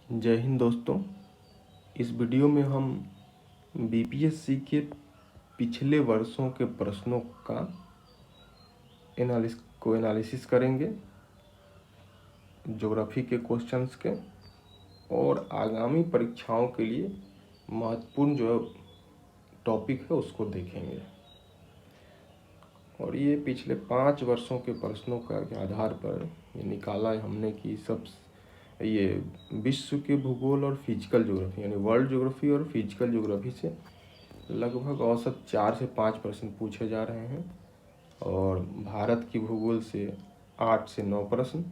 जय हिंद दोस्तों। इस वीडियो में हम बीपीएससी के पिछले वर्षों के प्रश्नों का एनालिसिस करेंगे, ज्योग्राफी के क्वेश्चंस के, और आगामी परीक्षाओं के लिए महत्वपूर्ण जो टॉपिक है उसको देखेंगे। और ये पिछले 5 वर्षों के प्रश्नों का के आधार पर ये निकाला है हमने कि ये विश्व के भूगोल और फिजिकल ज्योग्राफी यानी वर्ल्ड ज्योग्राफी और फिजिकल ज्योग्राफी से लगभग औसत 4 से 5 प्रश्न पूछे जा रहे हैं, और भारत की भूगोल से 8 से 9 प्रश्न,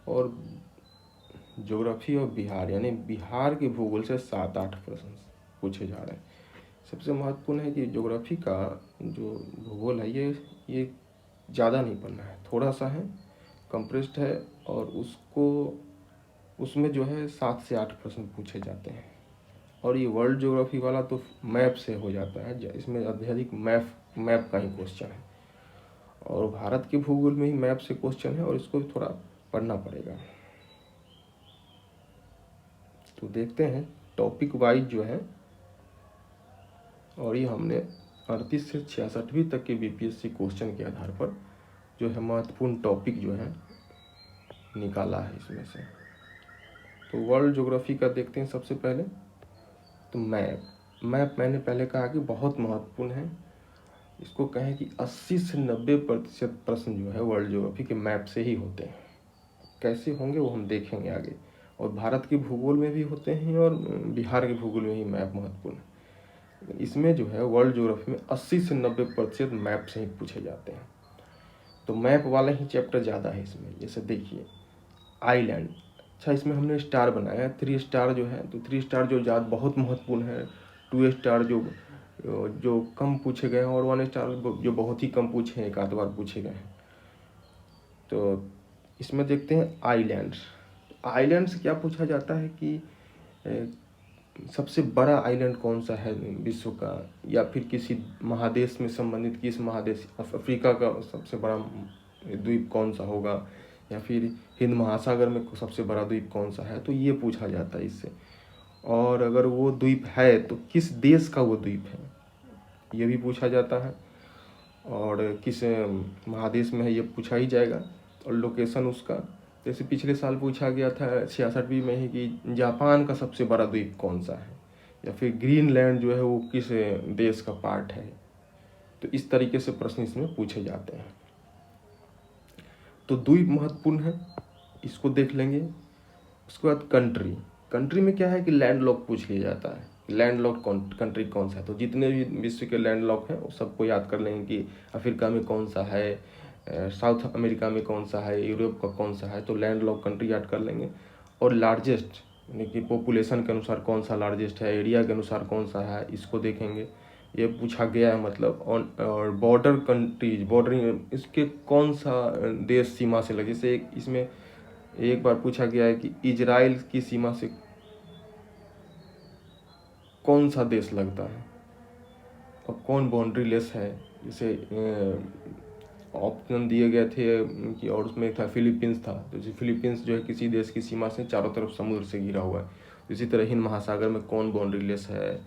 और ज्योग्राफी और बिहार यानी बिहार के भूगोल से 7-8 प्रश्न पूछे जा रहे हैं। सबसे महत्वपूर्ण है कि ज्योग्राफी का जो भूगोल है ये ज़्यादा नहीं पढ़ना है, थोड़ा सा है, कंप्रेस्ड है, और उसमें जो है 7 से 8 प्रश्न पूछे जाते हैं। और ये वर्ल्ड ज्योग्राफी वाला तो मैप से हो जाता है, इसमें अत्यधिक मैप का ही क्वेश्चन है, और भारत के भूगोल में ही मैप से क्वेश्चन है और इसको भी थोड़ा पढ़ना पड़ेगा। तो देखते हैं टॉपिक वाइज जो है, और ये हमने 38 से 66वीं तक के बीपीएससी क्वेश्चन के आधार पर जो है महत्वपूर्ण टॉपिक जो है निकाला है इसमें से। तो वर्ल्ड ज्योग्राफी का देखते हैं सबसे पहले। तो मैप मैंने पहले कहा कि बहुत महत्वपूर्ण है। इसको कहें कि 80 से 90% प्रश्न जो है वर्ल्ड ज्योग्राफी के मैप से ही होते हैं। कैसे होंगे वो हम देखेंगे आगे। और भारत के भूगोल में भी होते हैं और बिहार के भूगोल में ही मैप महत्वपूर्ण है। इसमें जो है वर्ल्ड ज्योग्राफी में 80 से 90% मैप से ही पूछे जाते हैं। तो मैप वाला ही चैप्टर ज़्यादा है इसमें। जैसे देखिए आइलैंड, अच्छा इसमें हमने स्टार बनाया है, 3 स्टार जो है, तो 3 स्टार जो ज़्यादा बहुत महत्वपूर्ण है, 2 स्टार जो कम पूछे गए हैं, और 1 स्टार जो बहुत ही कम पूछे हैं, एक आध बार पूछे गए हैं। तो इसमें देखते हैं आइलैंड से क्या पूछा जाता है कि सबसे बड़ा आइलैंड कौन सा है विश्व का, या फिर किसी महादेश में संबंधित किस महादेश, अफ्रीका का सबसे बड़ा द्वीप कौन सा होगा, या फिर हिंद महासागर में सबसे बड़ा द्वीप कौन सा है, तो ये पूछा जाता है इससे। और अगर वो द्वीप है तो किस देश का वो द्वीप है, ये भी पूछा जाता है। और किस महादेश में है ये पूछा ही जाएगा, और लोकेशन उसका। जैसे पिछले साल पूछा गया था 66वीं में ही कि जापान का सबसे बड़ा द्वीप कौन सा है, या फिर ग्रीनलैंड जो है वो किस देश का पार्ट है। तो इस तरीके से प्रश्न इसमें पूछे जाते हैं। तो द्वीप महत्वपूर्ण है, इसको देख लेंगे। उसके बाद कंट्री में क्या है कि लैंडलॉक पूछ लिया जाता है, लैंडलॉक कंट्री कौन सा है। तो जितने भी विश्व के लैंडलॉक हैं वो सबको याद कर लेंगे कि अफ्रीका में कौन सा है, साउथ अमेरिका में कौन सा है, यूरोप का कौन सा है, तो लैंडलॉक कंट्री याद कर लेंगे। और लार्जेस्ट यानी कि पॉपुलेशन के अनुसार कौन सा लार्जेस्ट है, एरिया के अनुसार कौन सा है, इसको देखेंगे, ये पूछा गया है। मतलब और बॉर्डर कंट्रीज, बॉर्डरिंग इसके कौन सा देश सीमा से लगे। जैसे इसमें एक बार पूछा गया है कि इजराइल की सीमा से कौन सा देश लगता है और कौन बाउंड्री लेस है। जैसे ऑप्शन दिए गए थे कि, और उसमें था फिलीपींस था, तो जैसे फिलीपींस जो है किसी देश की सीमा से चारों तरफ समुद्र से घिरा हुआ है। इसी तरह हिंद महासागर में कौन बाउंड्री लेस है,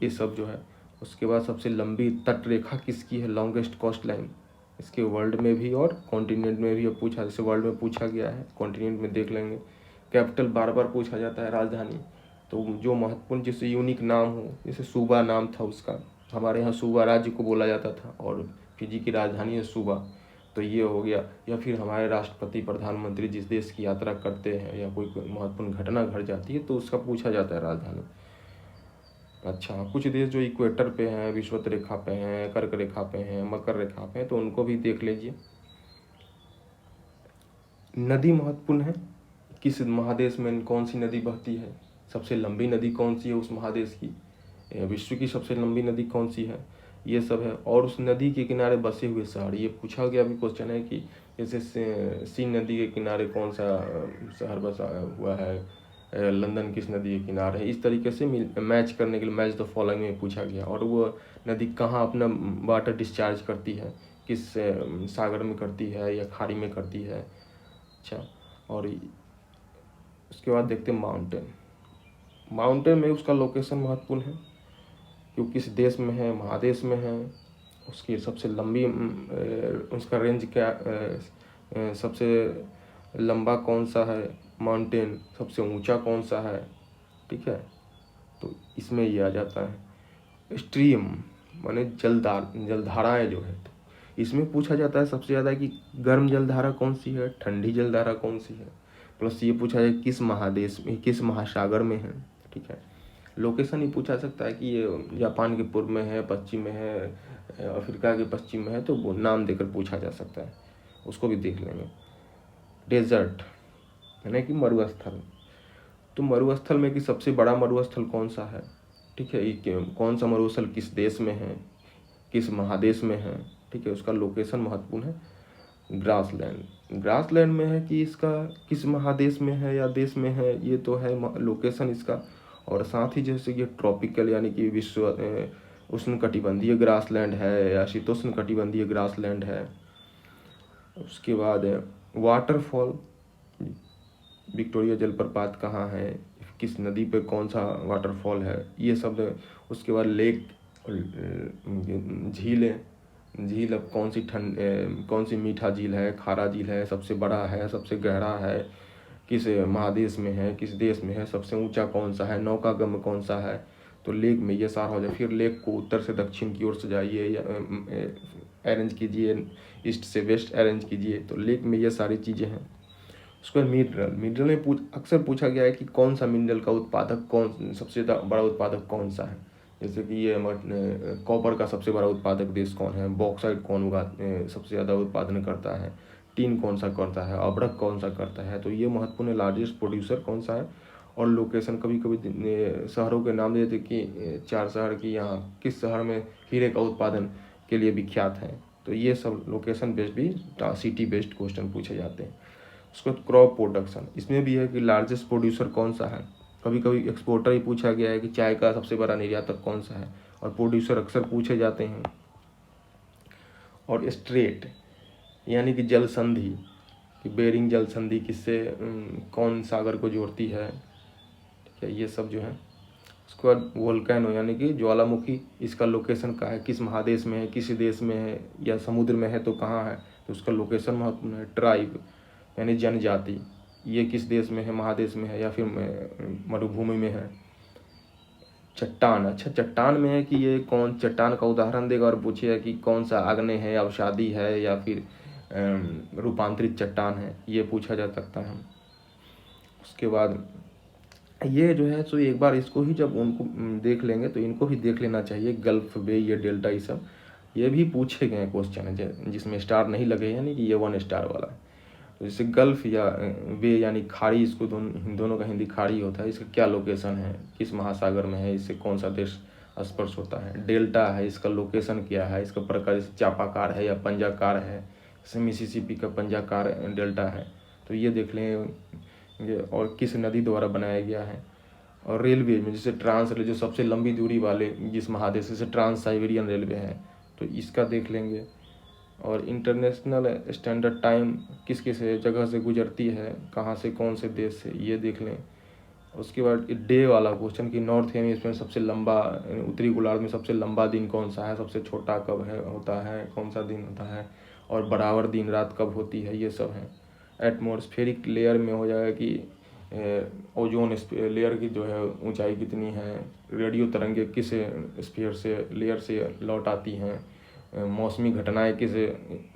ये सब जो है। उसके बाद सबसे लंबी तट रेखा किसकी है, लॉन्गेस्ट कोस्ट लाइन, इसके वर्ल्ड में भी और कॉन्टिनेंट में भी पूछा। जैसे वर्ल्ड में पूछा गया है, कॉन्टिनेंट में देख लेंगे। कैपिटल बार बार पूछा जाता है, राजधानी। तो जो महत्वपूर्ण जैसे यूनिक नाम हो, जैसे सूबा नाम था उसका, हमारे यहाँ सूबा राज्य को बोला जाता था, और फिजी की राजधानी है सूबा, तो ये हो गया। या फिर हमारे राष्ट्रपति प्रधानमंत्री जिस देश की यात्रा करते हैं या कोई महत्वपूर्ण घटना घट जाती है तो उसका पूछा जाता है राजधानी। अच्छा, कुछ देश जो इक्वेटर पे हैं, विषुवत रेखा पे हैं, कर्क रेखा पे हैं, मकर रेखा पे हैं, तो उनको भी देख लीजिए। नदी महत्वपूर्ण है, किस महादेश में कौन सी नदी बहती है, सबसे लंबी नदी कौन सी है उस महादेश की, विश्व की सबसे लंबी नदी कौन सी है, ये सब है। और उस नदी के किनारे बसे हुए शहर, ये पूछा गया भी क्वेश्चन है कि जैसे सीन नदी के किनारे कौन सा शहर बसा हुआ है, लंदन किस नदी के किनारे है। इस तरीके से मैच करने के लिए मैच द फॉलोइंग में पूछा गया। और वो नदी कहाँ अपना वाटर डिस्चार्ज करती है, किस सागर में करती है या खाड़ी में करती है। अच्छा, और उसके बाद देखते हैं माउंटेन। माउंटेन में उसका लोकेशन महत्वपूर्ण है कि वो किस देश में है, महादेश में है, उसकी सबसे लंबी उसका रेंज क्या, सबसे लंबा कौन सा है माउंटेन, सबसे ऊंचा कौन सा है, ठीक है। तो इसमें ये आ जाता है। स्ट्रीम माने जलधाराएं जो है, इसमें पूछा जाता है सबसे ज़्यादा कि गर्म जलधारा कौन सी है, ठंडी जलधारा कौन सी है, प्लस ये पूछा जाए किस महादेश में, किस महासागर में है, ठीक है। लोकेशन ही पूछा सकता है कि ये जापान के पूर्व में है, पश्चिम में है, अफ्रीका के पश्चिम में है, तो वो नाम देकर पूछा जा सकता है, उसको भी देख लेंगे। डेजर्ट यानी कि मरुस्थल, तो मरुस्थल में कि सबसे बड़ा मरुस्थल कौन सा है, ठीक है, ये कौन सा मरुस्थल किस देश में है, किस महादेश में है, ठीक है, उसका लोकेशन महत्वपूर्ण है। ग्रासलैंड, ग्रासलैंड में है कि इसका किस महादेश में है या देश में है, ये तो है लोकेशन इसका। और साथ ही जैसे ये ट्रॉपिकल यानी कि विश्व उष्ण कटिबंधीय ग्रासलैंड है या शीतोष्ण कटिबंधीय ग्रासलैंड है। उसके बाद वाटरफॉल, विक्टोरिया जलप्रपात कहाँ है, किस नदी पे कौन सा वाटरफॉल है, ये सब। उसके बाद लेक, झीलें, झील अब कौन सी मीठा झील है, खारा झील है, सबसे बड़ा है, सबसे गहरा है, किस महादेश में है, किस देश में है, सबसे ऊंचा कौन सा है, नौकागम्य कौन सा है। तो लेक में ये सारा हो जाए। फिर लेक को उत्तर से दक्षिण की ओर से जाइए या अरेंज कीजिए, ईस्ट से वेस्ट अरेंज कीजिए, तो लेक में ये सारी चीज़ें हैं। उसके बाद मिनरल, मिनरल में अक्सर पूछा गया है कि कौन सा मिनरल का उत्पादक सबसे बड़ा उत्पादक कौन सा है। जैसे कि ये कॉपर का सबसे बड़ा उत्पादक देश कौन है, बॉक्साइट कौन सबसे ज़्यादा उत्पादन करता है, टीन कौन सा करता है, अब्रक कौन सा करता है। तो ये महत्वपूर्ण लार्जेस्ट प्रोड्यूसर कौन सा है। और लोकेशन, कभी कभी शहरों के नाम देते कि 4 शहर की, यहाँ किस शहर में हीरे का उत्पादन के लिए विख्यात है। तो ये सब लोकेशन बेस्ड भी सिटी बेस्ड क्वेश्चन पूछे जाते हैं। उसके बाद क्रॉप प्रोडक्शन, इसमें भी है कि लार्जेस्ट प्रोड्यूसर कौन सा है। कभी कभी एक्सपोर्टर ही पूछा गया है कि चाय का सबसे बड़ा निर्यातक कौन सा है, और प्रोड्यूसर अक्सर पूछे जाते हैं। और स्ट्रेट यानी कि जल संधि, कि बेरिंग जल संधि किससे कौन सागर को जोड़ती है, ठीक है, ये सब जो है। उसके बाद वोल्केनो यानी कि ज्वालामुखी, इसका लोकेशन कहाँ है, किस महादेश में है, किस देश में है, या समुद्र में है तो कहाँ है, तो उसका लोकेशन महत्वपूर्ण है। ट्राइब यानी जनजाति, ये किस देश में है, महादेश में है या फिर मरुभूमि में है। चट्टान, अच्छा चट्टान में है कि ये कौन, चट्टान का उदाहरण देगा और पूछेगा कि कौन सा आग्नेय है, अवसादी है या फिर रूपांतरित चट्टान है, ये पूछा जा सकता है। उसके बाद ये जो है सो एक बार इसको ही जब उनको देख लेंगे तो इनको भी देख लेना चाहिए, गल्फ बे, ये डेल्टा, ये सब ये भी पूछे गए क्वेश्चन है जिसमें स्टार नहीं लगे, यानी कि ये 1 स्टार वाला है। तो जैसे गल्फ या बे यानी खाड़ी, इसको दोनों का हिंदी खाड़ी होता है, इसका क्या लोकेशन है, किस महासागर में है, इससे कौन सा देश स्पर्श होता है। डेल्टा है, इसका लोकेशन क्या है, इसका प्रकार जैसे चापाकार है या पंजाकार है, जैसे मिसिसिपी का पंजाकार डेल्टा है, तो ये देख लेंगे। और किस नदी द्वारा बनाया गया है। और रेलवे में जैसे ट्रांस रेलवे, जो सबसे लंबी दूरी वाले जिस महादेश से ट्रांस साइबेरियन रेलवे है, तो इसका देख लेंगे। और इंटरनेशनल स्टैंडर्ड टाइम किस किस जगह से गुजरती है, कहाँ से, कौन से देश से, ये देख लें। उसके बाद डे वाला क्वेश्चन कि नॉर्थ हेमिस्फीयर में सबसे लंबा, उत्तरी गोलार्ध में सबसे लंबा दिन कौन सा है, सबसे छोटा कब है होता है, कौन सा दिन होता है, और बराबर दिन रात कब होती है, ये सब है। एटमॉस्फेरिक लेयर में हो जाएगा कि ओजोन लेयर की जो है ऊंचाई कितनी है, रेडियो तरंगे किस स्फीयर से, लेयर से लौट आती हैं, मौसमी घटनाएं किस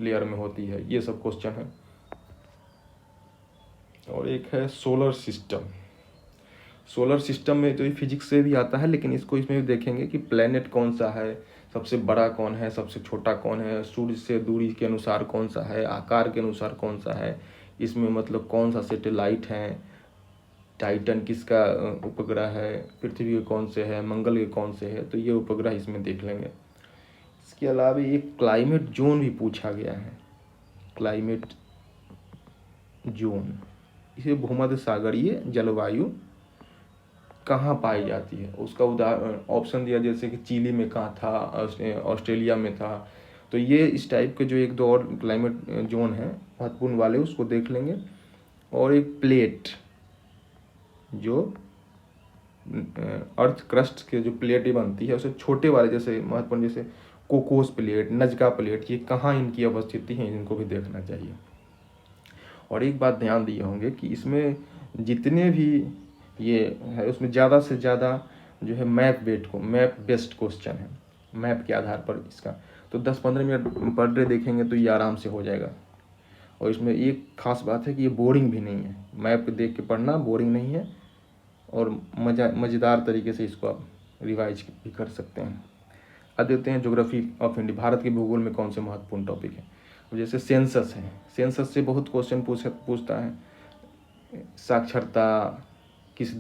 लेयर में होती है, ये सब क्वेश्चन है। और एक है सोलर सिस्टम। सोलर सिस्टम में तो ये फिजिक्स से भी आता है, लेकिन इसको इसमें भी देखेंगे कि प्लेनेट कौन सा है, सबसे बड़ा कौन है, सबसे छोटा कौन है, सूर्य से दूरी के अनुसार कौन सा है, आकार के अनुसार कौन सा है, इसमें मतलब कौन सा सैटेलाइट है, टाइटन किसका उपग्रह है, पृथ्वी के कौन से है, मंगल के कौन से है, तो ये उपग्रह इसमें देख लेंगे। इसके अलावा एक क्लाइमेट जोन भी पूछा गया है। क्लाइमेट जोन, इसे भूमध्य सागरीय जलवायु कहाँ पाई जाती है, उसका उदाहरण ऑप्शन दिया, जैसे कि चिली में कहाँ था, ऑस्ट्रेलिया में था। तो ये इस टाइप के जो 1-2 और क्लाइमेट जोन है महत्वपूर्ण वाले, उसको देख लेंगे। और एक प्लेट, जो अर्थ क्रस्ट के जो प्लेटें बनती है उसे छोटे वाले जैसे महत्वपूर्ण जैसे कोकोस प्लेट, नजका प्लेट, ये कहाँ इनकी अवस्थिति है इनको भी देखना चाहिए। और एक बात ध्यान दिए होंगे कि इसमें जितने भी ये है उसमें ज़्यादा से ज़्यादा जो है मैप बेस्ड क्वेश्चन है, मैप के आधार पर इसका। तो 10-15 मिनट पर डे देखेंगे तो ये आराम से हो जाएगा। और इसमें एक खास बात है कि ये बोरिंग भी नहीं है, मैप देख के पढ़ना बोरिंग नहीं है और मज़ेदार तरीके से इसको आप रिवाइज भी कर सकते हैं। अब देखते हैं ज्योग्राफी ऑफ इंडिया, भारत के भूगोल में कौन से महत्वपूर्ण टॉपिक है। जैसे सेंसस है, सेंसस से बहुत क्वेश्चन पूछता है। साक्षरता किस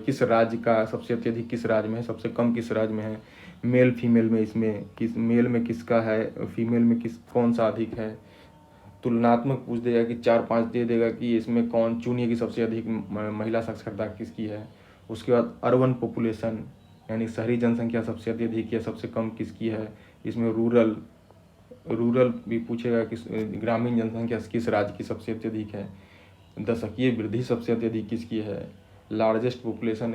किस राज्य का सबसे अत्यधिक किस राज्य में है, सबसे कम किस राज्य में है, मेल फीमेल में इसमें मेल में किसका है, फीमेल में कौन सा अधिक है। तुलनात्मक पूछ देगा कि 4-5 दे देगा कि इसमें कौन चुनिए कि सबसे अधिक महिला साक्षरता किसकी है। उसके बाद अर्बन पॉपुलेशन यानी शहरी जनसंख्या सबसे अत्यधिक या सबसे कम किसकी है। इसमें रूरल भी पूछेगा कि ग्रामीण जनसंख्या किस राज्य की सबसे अत्यधिक है। दशकीय वृद्धि सबसे अत्यधिक किसकी है। लार्जेस्ट पॉपुलेशन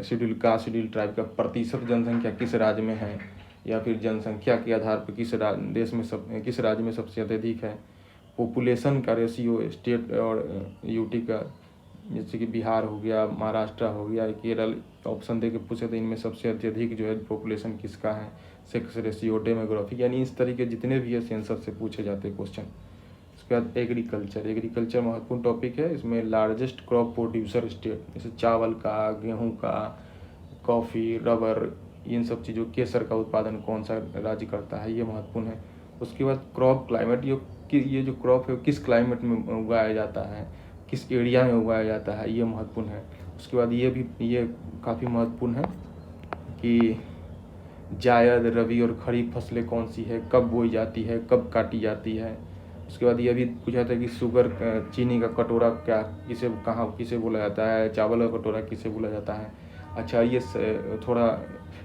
शेड्यूल ट्राइब का प्रतिशत जनसंख्या किस राज्य में है, या फिर जनसंख्या के आधार पर किस राज्य में सबसे अत्यधिक है। पॉपुलेशन का रेशियो स्टेट और यूटी का, जैसे कि बिहार हो गया, महाराष्ट्र हो गया, केरल, ऑप्शन दे के पूछे तो इनमें सबसे अत्यधिक जो है पॉपुलेशन किसका है। सेक्स रेशियो, डेमोग्राफी, यानी इस तरीके जितने भी है सेंसस से पूछे जाते हैं क्वेश्चन। उसके बाद एग्रीकल्चर महत्वपूर्ण टॉपिक है। इसमें लार्जेस्ट क्रॉप प्रोड्यूसर स्टेट, जैसे चावल का, गेहूं का, कॉफ़ी, रबर, इन सब चीज़ों, केसर का उत्पादन कौन सा राज्य करता है, ये महत्वपूर्ण है। उसके बाद क्रॉप क्लाइमेट, ये जो क्रॉप है किस क्लाइमेट में उगाया जाता है, किस एरिया में उगाया जाता है, ये महत्वपूर्ण है। उसके बाद ये काफ़ी महत्वपूर्ण है कि जायद, रबी और खरीफ फसलें कौन सी है, कब बोई जाती है, कब काटी जाती है। उसके बाद ये भी पूछा था कि शुगर, चीनी का कटोरा किसे बोला जाता है, चावल का कटोरा किसे बोला जाता है। अच्छा, ये थोड़ा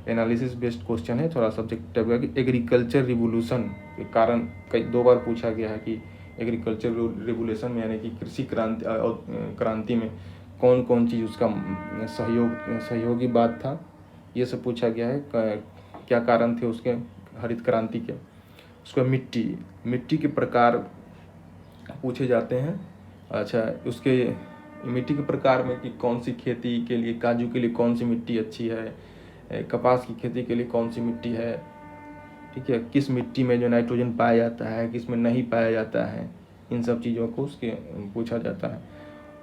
एनालिसिस बेस्ड क्वेश्चन है, थोड़ा सब्जेक्ट टाइप का कि एग्रीकल्चर रिवोल्यूशन के कारण 2 बार पूछा गया है कि एग्रीकल्चर रिवोल्यूशन में यानी कि कृषि क्रांति में कौन कौन चीज़ उसका सहयोगी बात था, ये सब पूछा गया है। क्या कारण थे उसके हरित क्रांति के। उसका मिट्टी के प्रकार पूछे जाते हैं। अच्छा, उसके मिट्टी के प्रकार में कि कौन सी खेती के लिए, काजू के लिए कौन सी मिट्टी अच्छी है, कपास की खेती के लिए कौन सी मिट्टी है, ठीक है, किस मिट्टी में जो नाइट्रोजन पाया जाता है, किस में नहीं पाया जाता है, इन सब चीज़ों को उसके पूछा जाता है।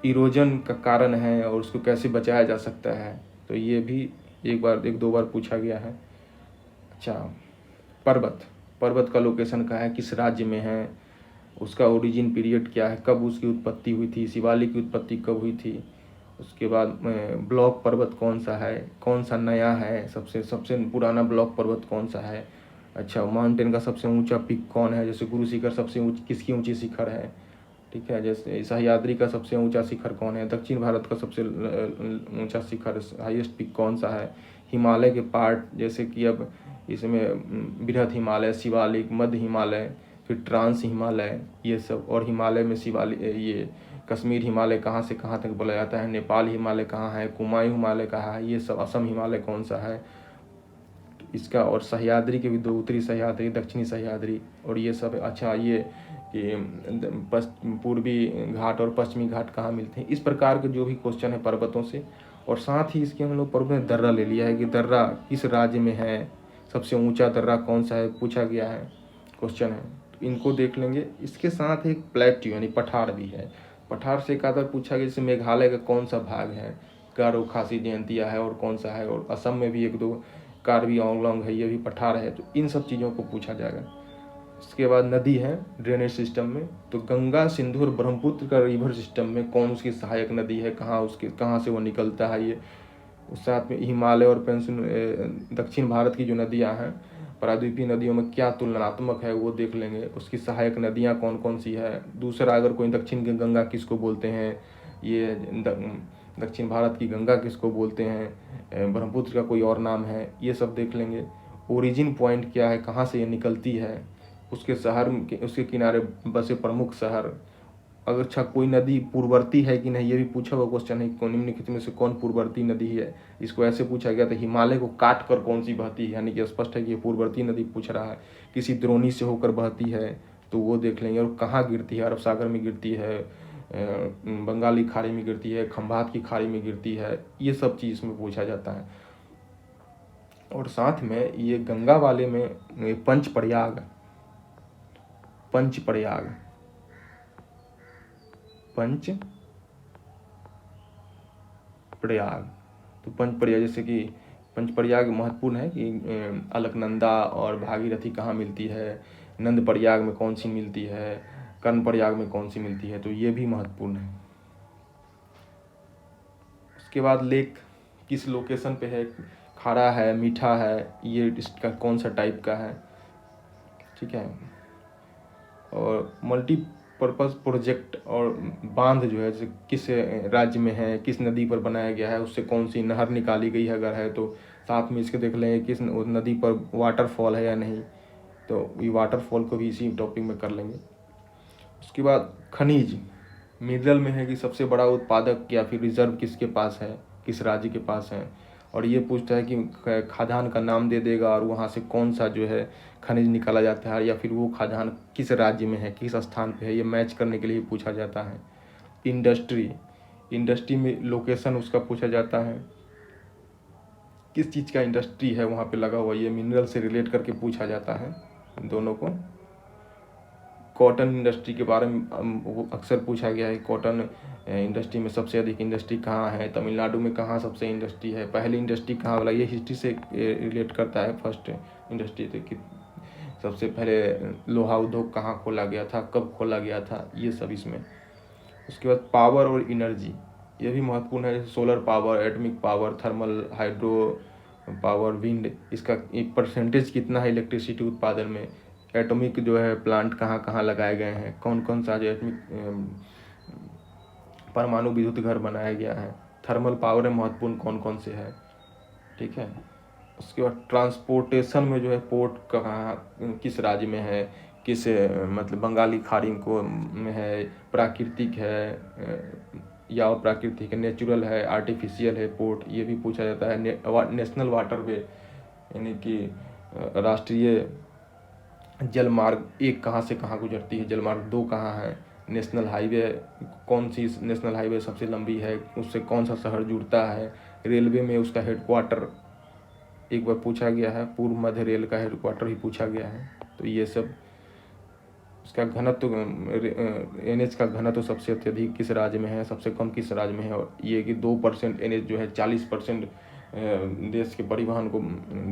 इरोजन का कारण है और उसको कैसे बचाया जा सकता है, तो ये भी 1-2 बार पूछा गया है। अच्छा, पर्वत का लोकेशन कहाँ है, किस राज्य में है, उसका ओरिजिन पीरियड क्या है, कब उसकी उत्पत्ति हुई थी, शिवालिक की उत्पत्ति कब हुई थी। उसके बाद ब्लॉक पर्वत कौन सा है, कौन सा नया है, सबसे पुराना ब्लॉक पर्वत कौन सा है। अच्छा, माउंटेन का सबसे ऊंचा पीक कौन है, जैसे गुरु शिखर किसकी ऊंची शिखर है, ठीक है। जैसे सह्याद्री का सबसे ऊंचा शिखर कौन है, दक्षिण भारत का सबसे ऊंचा शिखर हाईएस्ट पीक कौन सा है। हिमालय के पार्ट, जैसे कि अब इसमें बृहद हिमालय, शिवालिक, मध्य हिमालय, फिर ट्रांस हिमालय, ये सब। और हिमालय में ये कश्मीर हिमालय कहाँ से कहाँ तक बोला जाता है, नेपाल हिमालय कहाँ है, कुमायूं हिमालय कहाँ है, ये सब। असम हिमालय कौन सा है इसका। और सह्याद्री के भी 2, उत्तरी सह्याद्री, दक्षिणी सह्याद्री, और ये सब। अच्छा, ये पूर्वी घाट और पश्चिमी घाट कहाँ मिलते हैं। इस प्रकार के जो भी क्वेश्चन है पर्वतों से। और साथ ही इसके हम लोग पर्वत में दर्रा ले लिया है कि दर्रा किस राज्य में है, सबसे ऊंचा दर्रा कौन सा है, पूछा गया है, क्वेश्चन है, तो इनको देख लेंगे। इसके साथ एक प्लेट्यू यानी पठार भी है। पठार से एक आधा पूछा गया, जैसे मेघालय का कौन सा भाग है, गारो, खासी, जयंतिया है और कौन सा है। और असम में भी 1-2 कार्बी आंगलोंग है, ये भी पठार है। तो इन सब चीज़ों को पूछा जाएगा। इसके बाद नदी है ड्रेनेज सिस्टम में, तो गंगा, सिंधु और ब्रह्मपुत्र का रिवर सिस्टम में कौन उसकी सहायक नदी है, कहाँ से वो निकलता है। ये उस साथ में हिमालय और दक्षिण भारत की जो नदियाँ हैं, प्रायद्वीपीय नदियों में क्या तुलनात्मक है वो देख लेंगे। उसकी सहायक नदियाँ कौन कौन सी है। दूसरा, अगर कोई दक्षिण की गंगा किसको बोलते हैं, ये दक्षिण भारत की गंगा किसको बोलते हैं, ब्रह्मपुत्र का कोई और नाम है, ये सब देख लेंगे। ओरिजिन पॉइंट क्या है, कहाँ से ये निकलती है, उसके किनारे बसे प्रमुख शहर, अगर अच्छा कोई नदी पूर्ववर्ती है कि नहीं, ये भी पूछा हुआ क्वेश्चन है। निम्नलिखित में से कौन पूर्ववर्ती नदी है, इसको ऐसे पूछा गया था हिमालय को काट कर कौन सी बहती है, यानी कि स्पष्ट है कि ये पूर्ववर्ती नदी पूछ रहा है। किसी द्रोणी से होकर बहती है तो वो देख लेंगे। और कहाँ गिरती है, अरब सागर में गिरती है, बंगाली खाड़ी में गिरती है, खंभात की खाड़ी में गिरती है, ये सब चीज़ इसमें पूछा जाता है। और साथ में ये गंगा वाले में पंचप्रयाग, पंचप्रयाग, पंचप्रयाग, तो पंचप्रयाग जैसे कि पंचप्रयाग महत्वपूर्ण है कि अलकनंदा और भागीरथी कहाँ मिलती है, नंद प्रयाग में कौन सी मिलती है, कर्ण प्रयाग में कौन सी मिलती है, तो ये भी महत्वपूर्ण है। उसके बाद लेक किस लोकेशन पे है, खारा है, मीठा है, ये इसका कौन सा टाइप का है, ठीक है। और मल्टीपर्पज़ प्रोजेक्ट और बांध जो है जैसे किस राज्य में है, किस नदी पर बनाया गया है, उससे कौन सी नहर निकाली गई है, अगर है तो साथ में इसके देख लेंगे किस नदी पर वाटरफॉल है या नहीं, तो ये वाटरफॉल को भी इसी टॉपिक में कर लेंगे। उसके बाद खनिज मिनरल में है कि सबसे बड़ा उत्पादक या फिर रिजर्व किसके पास है, किस राज्य के पास है। और ये पूछता है कि खादान का नाम दे देगा और वहाँ से कौन सा जो है खनिज निकाला जाता है, या फिर वो खादान किस राज्य में है, किस स्थान पे है, ये मैच करने के लिए पूछा जाता है। इंडस्ट्री में लोकेशन उसका पूछा जाता है, किस चीज़ का इंडस्ट्री है वहाँ पे लगा हुआ, ये मिनरल से रिलेट करके पूछा जाता है दोनों को। कॉटन इंडस्ट्री के बारे में वो अक्सर पूछा गया है, कॉटन इंडस्ट्री में सबसे अधिक इंडस्ट्री कहाँ है, तमिलनाडु में कहाँ सबसे इंडस्ट्री है, पहली इंडस्ट्री कहाँ वाला, ये हिस्ट्री से रिलेट करता है। फर्स्ट इंडस्ट्री कि सबसे पहले लोहा उद्योग कहाँ खोला गया था, कब खोला गया था, ये सब इसमें। उसके बाद पावर और एनर्जी, ये भी महत्वपूर्ण है। Solar power, atomic power, thermal, hydro power, wind, इसका एक परसेंटेज कितना है इलेक्ट्रिसिटी उत्पादन में। एटॉमिक जो है प्लांट कहाँ कहाँ लगाए गए हैं, कौन कौन सा जो एटॉमिक परमाणु विद्युत घर बनाया गया है। थर्मल पावर में महत्वपूर्ण कौन कौन से है, ठीक है। उसके बाद ट्रांसपोर्टेशन में जो है पोर्ट कहाँ किस राज्य में है, किस मतलब बंगाली खाड़ी को में है, प्राकृतिक है या अप्राकृतिक है, नेचुरल है, आर्टिफिशियल है पोर्ट, ये भी पूछा जाता है। नेशनल वाटरवे यानी कि राष्ट्रीय जलमार्ग 1 कहाँ से कहाँ गुजरती है, जलमार्ग 2 कहाँ है, नेशनल हाईवे कौन सी नेशनल हाईवे सबसे लंबी है, उससे कौन सा शहर जुड़ता है। रेलवे में उसका हेडक्वार्टर एक बार पूछा गया है, पूर्व मध्य रेल का हेडक्वार्टर ही पूछा गया है। तो ये सब उसका घनत्व एनएच का घनत्व सबसे अत्यधिक किस राज्य में है, सबसे कम किस राज्य में है। और ये कि 2% एनएच जो है 40% देश के परिवहन को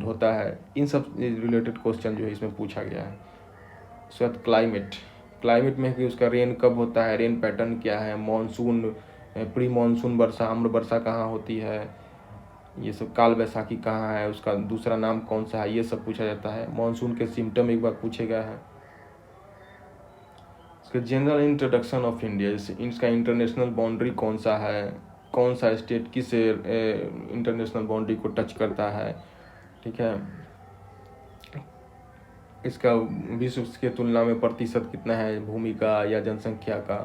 ढोता है। इन सब रिलेटेड क्वेश्चन जो है इसमें पूछा गया है। उसके बाद क्लाइमेट में कि उसका रेन कब होता है, रेन पैटर्न क्या है, मानसून, प्री मानसून वर्षा, आम्र वर्षा कहाँ होती है, ये सब, काल बैसाखी कहाँ है, उसका दूसरा नाम कौन सा है, ये सब पूछा जाता है। मानसून के सिम्टम एक बार पूछे गए हैं। इसका जनरल इंट्रोडक्शन ऑफ इंडिया, जैसे इसका इंटरनेशनल बाउंड्री कौन सा है, कौन सा स्टेट किस इंटरनेशनल बाउंड्री को टच करता है, ठीक है। इसका विश्व के तुलना में प्रतिशत कितना है भूमि का या जनसंख्या का।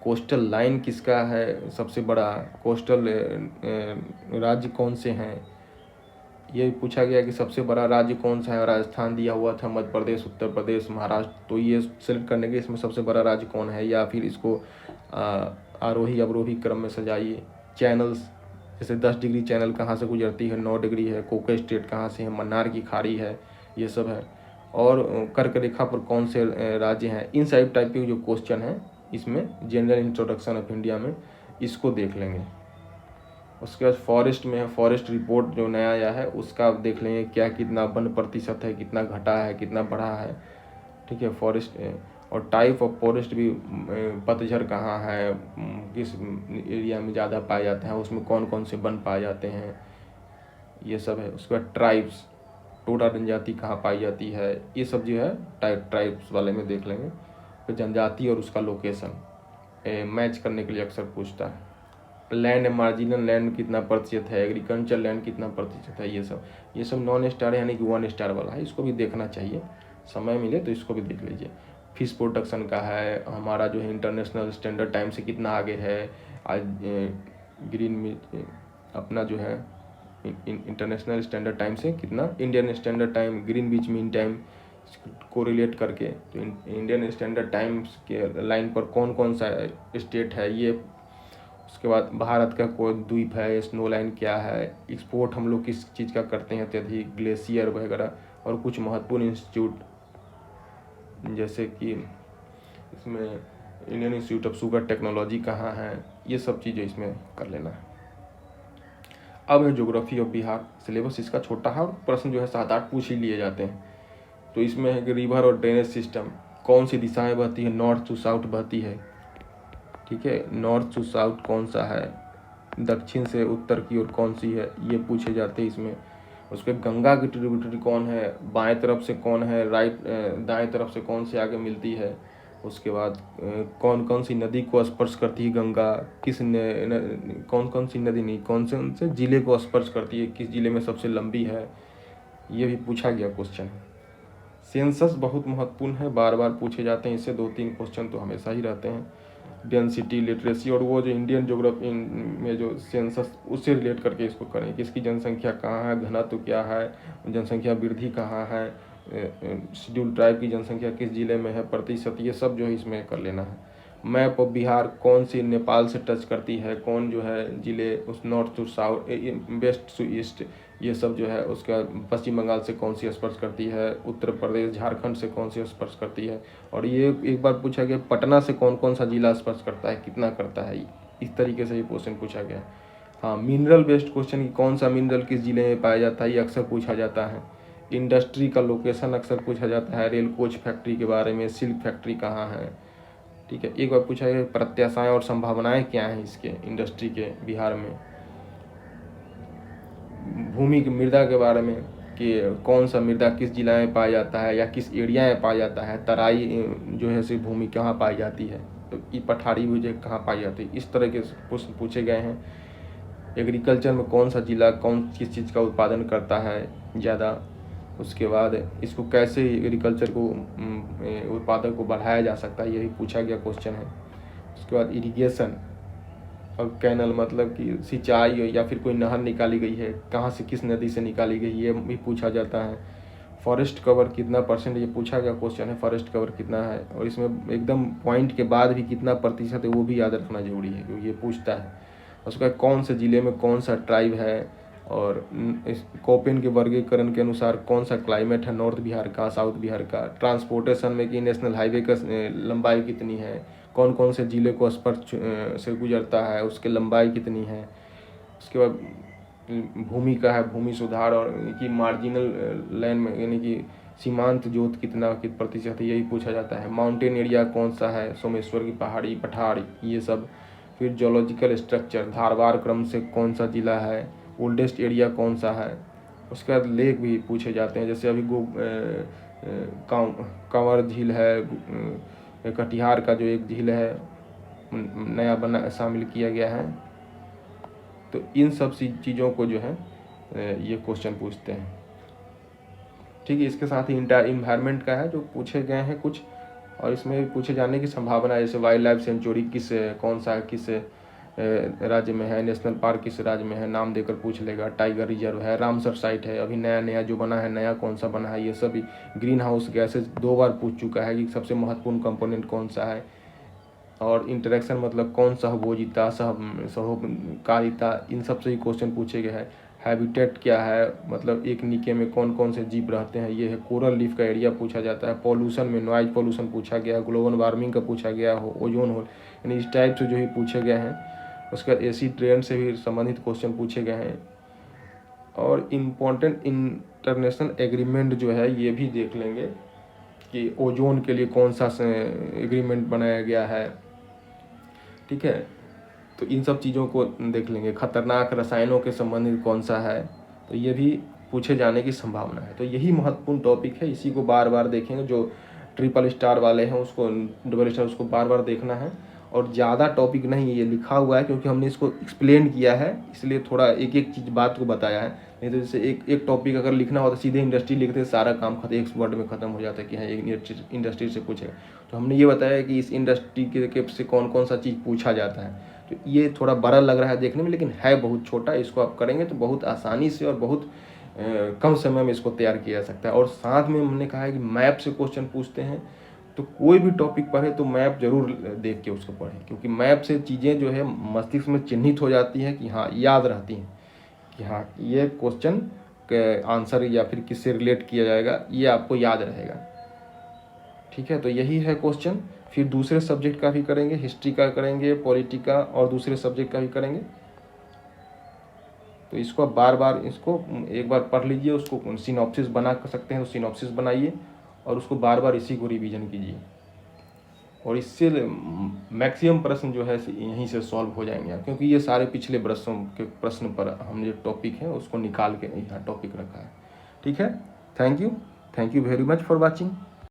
कोस्टल लाइन किसका है सबसे बड़ा, कोस्टल राज्य कौन से हैं, ये पूछा गया कि सबसे बड़ा राज्य कौन सा है। राजस्थान दिया हुआ था, मध्य प्रदेश, उत्तर प्रदेश, महाराष्ट्र, तो ये सेलेक्ट करने के इसमें सबसे बड़ा राज्य कौन है, या फिर इसको आरोही अवरोही क्रम में सजाइए। चैनल्स, जैसे 10 डिग्री चैनल कहाँ से गुजरती है, 9 डिग्री है, कोके स्टेट कहाँ से है, मन्नार की खाड़ी है, ये सब है। और कर्क रेखा पर कौन से राज्य हैं, इन सब टाइप के जो क्वेश्चन हैं इसमें जनरल इंट्रोडक्शन ऑफ इंडिया में इसको देख लेंगे। उसके बाद फॉरेस्ट में है, फॉरेस्ट रिपोर्ट जो नया आया है उसका देख लेंगे क्या कितना वन प्रतिशत है, कितना घटा है, कितना बढ़ा है, ठीक है। फॉरेस्ट और टाइप ऑफ फॉरेस्ट भी, पतझड़ कहाँ है, किस एरिया में ज़्यादा पाए जाते हैं, उसमें कौन कौन से वन पाए जाते हैं, ये सब है। उसके बाद ट्राइब्स, टोडा जनजाति कहाँ पाई जाती है, ये सब जो है ट्राइब्स वाले में देख लेंगे। फिर जनजाति और उसका लोकेशन मैच करने के लिए अक्सर पूछता है। लैंड, मार्जिनल लैंड कितना प्रतिशत है, एग्रीकल्चर लैंड कितना प्रतिशत है, ये सब नॉन स्टार यानी कि 1 स्टार वाला है, इसको भी देखना चाहिए, समय मिले तो इसको भी देख लीजिए। फिश प्रोडक्शन का है, हमारा जो है इंटरनेशनल स्टैंडर्ड टाइम से कितना आगे है, आज ग्रीन में अपना जो है इंटरनेशनल स्टैंडर्ड टाइम से कितना, Indian standard time Greenwich mean time को रिलेट करके, तो इंडियन स्टैंडर्ड टाइम्स के लाइन पर कौन कौन सा स्टेट है ये। उसके बाद भारत का कोई द्वीप है, स्नो लाइन क्या है, एक्सपोर्ट हम लोग किस चीज़ का करते हैं अत्यधिक, ग्लेशियर वगैरह, और कुछ महत्वपूर्ण इंस्टीट्यूट जैसे कि इसमें Indian institute of sugar technology कहाँ है, ये सब चीज़ें इसमें कर लेना है। अब है ज्योग्राफी ऑफ बिहार। सिलेबस इसका छोटा है और प्रश्न जो है 7-8 पूछ ही लिए जाते हैं। तो इसमें है कि रिवर और ड्रेनेज सिस्टम कौन सी दिशाएं बहती है, नॉर्थ टू साउथ बहती है, ठीक है, नॉर्थ टू साउथ कौन सा है, दक्षिण से उत्तर की ओर कौन सी है, ये पूछे जाते हैं इसमें। उसके गंगा की ट्रिब्यूटरी कौन है, बाएं तरफ से कौन है, दाएं तरफ से कौन से आगे मिलती है। उसके बाद कौन कौन सी नदी को स्पर्श करती है गंगा, कौन कौन सी नदी नहीं, कौन से जिले को स्पर्श करती है, किस जिले में सबसे लंबी है, ये भी पूछा गया क्वेश्चन। सेंसस बहुत महत्वपूर्ण है, बार बार पूछे जाते हैं, इससे 2-3 क्वेश्चन तो हमेशा ही रहते हैं। डेंसिटी, लिटरेसी, और वो जो इंडियन ज्योग्राफी में जो सेंसस उससे रिलेट करके इसको करें कि इसकी जनसंख्या कहाँ है, घनत्व क्या है, जनसंख्या वृद्धि कहाँ है, शेड्यूल ट्राइब की जनसंख्या किस जिले में है, प्रतिशत, ये सब जो है इसमें कर लेना है। मैप ऑफ बिहार कौन सी नेपाल से टच करती है, कौन जो है जिले उस north to south, west to east, ये सब जो है उसका पश्चिम बंगाल से कौन सी स्पर्श करती है, उत्तर प्रदेश झारखंड से कौन सी स्पर्श करती है, और ये एक बार पूछा गया पटना से कौन कौन सा जिला स्पर्श करता है, कितना करता है, इस तरीके से ये क्वेश्चन पूछा गया। हाँ, मिनरल बेस्ड क्वेश्चन की कौन सा मिनरल किस जिले में पाया जाता है, ये अक्सर पूछा जाता है। इंडस्ट्री का लोकेशन अक्सर पूछा जाता है, रेल कोच फैक्ट्री के बारे में, सिल्क फैक्ट्री कहाँ है, ठीक है। एक बार पूछा गया प्रत्याशाएं और संभावनाएं क्या हैं इसके इंडस्ट्री के बिहार में। भूमि की मृदा के बारे में कि कौन सा मृदा किस जिला में पाया जाता है या किस एरिया में पाया जाता है, तराई जो है सी भूमि कहाँ पाई जाती है, तो ये पठारी भूमि कहाँ पाई जाती है, इस तरह के प्रश्न पूछे गए हैं। एग्रीकल्चर में कौन सा जिला किस चीज़ का उत्पादन करता है ज़्यादा, उसके बाद इसको कैसे एग्रीकल्चर को उत्पादन को बढ़ाया जा सकता है, यही पूछा गया क्वेश्चन है। उसके बाद इरिगेशन और कैनल मतलब कि सिंचाई या फिर कोई नहर निकाली गई है, कहाँ से किस नदी से निकाली गई, ये भी पूछा जाता है। फॉरेस्ट कवर कितना %, ये पूछा गया क्वेश्चन है, फॉरेस्ट कवर कितना है, और इसमें एकदम पॉइंट के बाद भी कितना प्रतिशत है वो भी याद रखना जरूरी है क्योंकि ये पूछता है। उसका कौन से ज़िले में कौन सा ट्राइब है, और इस कोपेन के वर्गीकरण के अनुसार कौन सा क्लाइमेट है, नॉर्थ बिहार का, साउथ बिहार का। ट्रांसपोर्टेशन में कि नेशनल हाईवे का लंबाई कितनी है, कौन कौन से ज़िले को स्पर्श से गुजरता है, उसकी लंबाई कितनी है। उसके बाद भूमि का है, भूमि सुधार और की मार्जिनल लैंड में यानी कि सीमांत जोत कितना प्रतिशत है, यही पूछा जाता है। माउंटेन एरिया कौन सा है, सोमेश्वर की पहाड़ी, पठार, ये सब। फिर जोलॉजिकल स्ट्रक्चर, धारवाड़ क्रम से कौन सा जिला है, ओल्डेस्ट एरिया कौन सा है। उसके बाद लेक भी पूछे जाते हैं, जैसे अभी कंवर झील है, कटिहार का जो एक झील है नया बना शामिल किया गया है। तो इन सब चीज़ों को जो है ये क्वेश्चन पूछते हैं, ठीक है। इसके साथ ही इन्वायरमेंट का है जो पूछे गए हैं कुछ, और इसमें पूछे जाने की संभावना है, जैसे वाइल्ड लाइफ सेंचुरी कौन सा किस राज्य में है, नेशनल पार्क किस राज्य में है, नाम देकर पूछ लेगा। टाइगर रिजर्व है, रामसर साइट है, अभी नया जो बना है, नया कौन सा बना है, ये सब। ग्रीन हाउस गैसेज 2 बार पूछ चुका है कि सबसे महत्वपूर्ण कंपोनेंट कौन सा है। और इंटरेक्शन मतलब कौन सहभोजिता, सहोकारिता, इन सब से ही क्वेश्चन पूछे गए हैं। हैबिटेट क्या है, मतलब एक नीके में कौन कौन से जीव रहते हैं, ये है। कोरल लीफ का एरिया पूछा जाता है। पॉल्यूशन में नॉइज पॉल्यूशन पूछा गया, ग्लोबल वार्मिंग का पूछा गया, ओजोन होल, यानी इस टाइप से जो ही पूछे गए हैं। उसके बाद एसिड ट्रेन से भी संबंधित क्वेश्चन पूछे गए हैं। और इम्पोर्टेंट इंटरनेशनल एग्रीमेंट जो है ये भी देख लेंगे कि ओजोन के लिए कौन सा एग्रीमेंट बनाया गया है, ठीक है। तो इन सब चीज़ों को देख लेंगे। खतरनाक रसायनों के संबंधित कौन सा है, तो ये भी पूछे जाने की संभावना है। तो यही महत्वपूर्ण टॉपिक है, इसी को बार बार देखेंगे। जो ट्रिपल स्टार वाले हैं उसको, डबल स्टार उसको बार बार देखना है। और ज़्यादा टॉपिक नहीं ये लिखा हुआ है क्योंकि हमने इसको एक्सप्लेन किया है, इसलिए थोड़ा एक एक चीज़ बात को बताया है। नहीं तो जैसे एक टॉपिक अगर लिखना हो तो सीधे इंडस्ट्री लिखते हैं, सारा काम खत्म, एक वर्ड में ख़त्म हो जाता है कि हाँ एक इंडस्ट्री से पूछेगा। तो हमने ये बताया कि इस इंडस्ट्री के से कौन कौन सा चीज़ पूछा जाता है। तो ये थोड़ा बड़ा लग रहा है देखने में, लेकिन है बहुत छोटा। इसको आप करेंगे तो बहुत आसानी से और बहुत कम समय में इसको तैयार किया जा सकता है। और साथ में हमने कहा है कि मैप से क्वेश्चन पूछते हैं, तो कोई भी टॉपिक पढ़े तो मैप जरूर देख के उसको पढ़ें, क्योंकि मैप से चीज़ें जो है मस्तिष्क में चिन्हित हो जाती हैं कि हाँ याद रहती हैं कि हाँ ये क्वेश्चन के आंसर या फिर किससे रिलेट किया जाएगा, ये आपको याद रहेगा। ठीक है, तो यही है क्वेश्चन। फिर दूसरे सब्जेक्ट का भी करेंगे, हिस्ट्री का करेंगे, पॉलिटी का और दूसरे सब्जेक्ट का भी करेंगे। तो इसको आप बार बार इसको एक बार पढ़ लीजिए, उसको सिनॉप्सिस बना सकते हैं तो सिनॉप्सिस बनाइए और उसको बार बार इसी को रिवीजन कीजिए, और इससे मैक्सिमम प्रश्न जो है यहीं से सॉल्व हो जाएंगे, क्योंकि ये सारे पिछले वर्षों के प्रश्न पर हमने जो टॉपिक है उसको निकाल के यहाँ टॉपिक रखा है। ठीक है, thank you very much for watching.